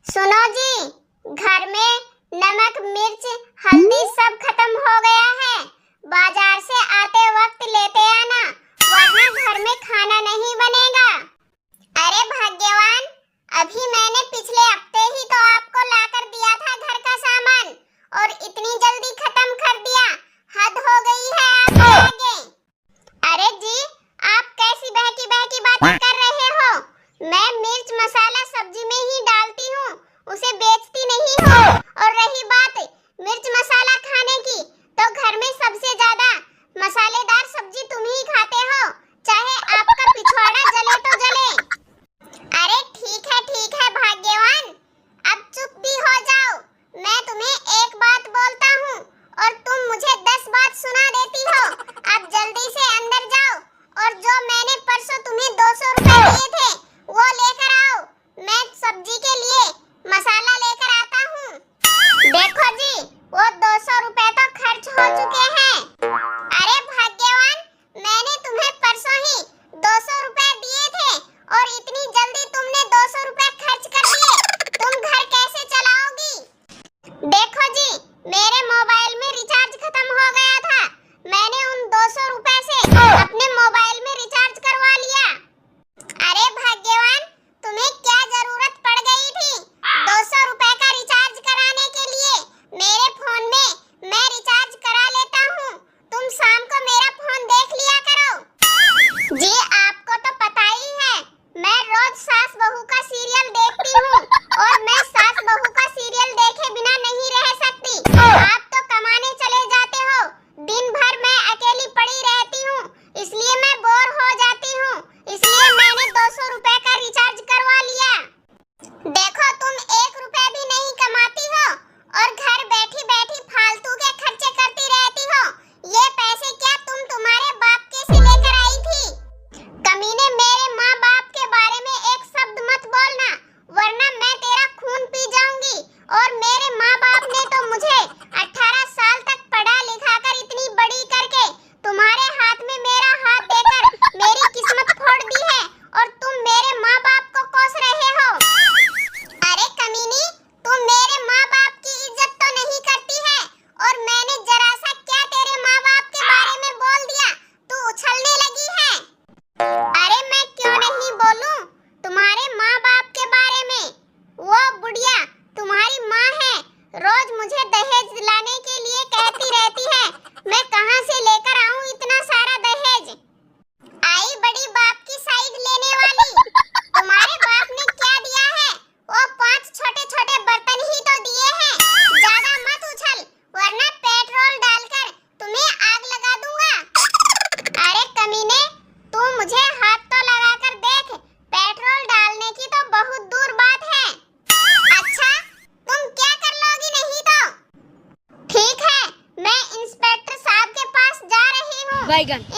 सुनो जी, घर में नमक मिर्च हल्दी सब खत्म हो गया है। बाजार से आते वक्त लेते आना, वरना घर में खाना नहीं बनेगा। अरे भाग्यवान, अभी मैंने पिछले हफ्ते ही तो आपको लाकर दिया था घर का सामान, और इतनी जल्दी खत्म कर दिया। हद हो गई है आपके आगे। अरे जी, आप कैसी बहकी बहकी बातें कर रहे हो? मैं मिर्च मसाला सब्जी में ही डालती हूँ, उसे बेचती नहीं हूँ। और रही बात मिर्च मसाला खाने की, तो घर में सबसे ज्यादा मसालेदार सब्जी तुम ही खाते हो, चाहे आपका पिछवाड़ा जले तो जले। अरे ठीक है भाग्यवान, अब चुप भी हो जाओ। मैं तुम्हें एक बात बोलता हूँ और तुम मुझे 10 बात सुना देती हो। अब जल्दी से अंदर जाओ और जो मैंने परसों तुम्हें 200 रुपए दिए थे वो लेकर आओ। मैं सब्जी के लिए मसाला लेकर आता हूँ। देखो जी, वो 200 रुपए तो खर्च हो चुके हैं। अरे भाग्यवान, मैंने तुम्हें परसों ही 200 रुपए दिए थे और इतनी जल्दी तुमने 200 रुपए खर्च कर दिए। तुम घर कैसे चलाओगी? देखो जी, मेरे मोबाइल में रिचार्ज खत्म हो गया था। मैंने उन 200 रुपए से अपने मोबाइल में रिचार्ज करवा लिया। अरे भाग्यवान, तुम्हें क्या जरूरत पड़ गई थी 200 रुपए का रिचार्ज कराने के लिए? मेरे फोन में मैं रिचार्ज करा लेता हूँ, तुम शाम को मेरा फोन देख लिया करो। जी, आपको तो पता ही है, मैं रोज सास बहू का सीरियल देखती हूँ और मैं सास बहू का सीरियल देखे बिना नहीं रह सकती। आप तो कमाने चले जाते हो, दिन भर मैं अकेली पड़ी रहती हूँ, इसलिए मैं बोर हो जाती हूँ। इसलिए मैंने 200 रुपए का रिचार्ज करवा लिया। देखो, तुम 1 रुपए भी नहीं कमाती हो और घर बैठी बैठी फालतू के खर्चे करती रहती हो। ये पैसे क्या तुम तुम्हारे बाप के से लेकर आई थी? कमीने, मेरे माँ बाप के बारे में एक शब्द मत बोलना, वरना मैं तेरा खून पी जाऊंगी। और मेरे माँ बाप ने तो मुझे 18 साल तक पढ़ा लिखा कर इतनी बड़ी करके तुम्हारे हाथ में मेरा हाथ देकर मेरी किस्मत फोड़ दी है, और तुम मेरे माँ बाप को कोस रहे हो। अरे कमीनी, तुम मेरे माँ बाप की इज्जत तो नहीं करती है, और मैंने जरा सा क्या तेरे माँ बाप के बारे में बोल दिया, तू उछलने लगी है। अरे मैं क्यों नहीं बोलूं तुम्हारे माँ बाप के बारे में? वो बुढ़िया तुम्हारी माँ है, रोज मुझे दहेज दिलाने के लिए कहती रहती है। मैं कहाँ से लेकर आऊं इतना सारा दहेज? आई बड़ी बाप की साइड लेने वाली। तुम्हारे बाप ने क्या दिया है? वो 5 छोटे छोटे बर्तन ही तो दिए हैं। ज्यादा मत उछल, वरना पेट्रोल डालकर तुम्हें आग लगा दूंगा। अरे कमीने, तू मुझे हाथ तो लगाकर देख, पेट्रोल डालने की तो बहुत दूर बात है। अच्छा, तुम क्या कर लोगी नहीं तो? ठीक है, मैं इंस्पेक्टर साहब के पास जा रही हूँ।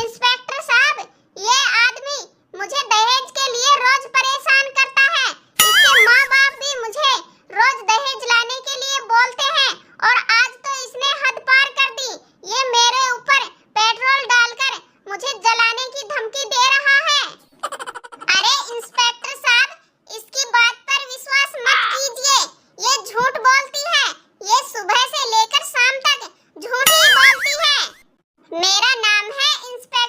इंस्पेक्टर साहब, ये आदमी मुझे दहेज के लिए रोज परेशान करता है। इसके माँ बाप भी मुझे रोज दहेज लाने के लिए बोलते हैं, और आज तो इसने हद पार कर दी। ये मेरे ऊपर पेट्रोल डालकर मुझे जलाने की धमकी दे रहा है। अरे इंस्पेक्टर साहब, इसकी बात पर विश्वास मत कीजिए, ये झूठ बोलती है। ये सुबह से लेकर शाम तक झूठ ही बोलती है। मेरा नाम है इंस्पेक्टर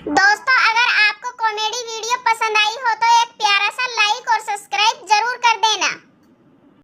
दोस्तों, अगर आपको कॉमेडी वीडियो पसंद आई हो तो एक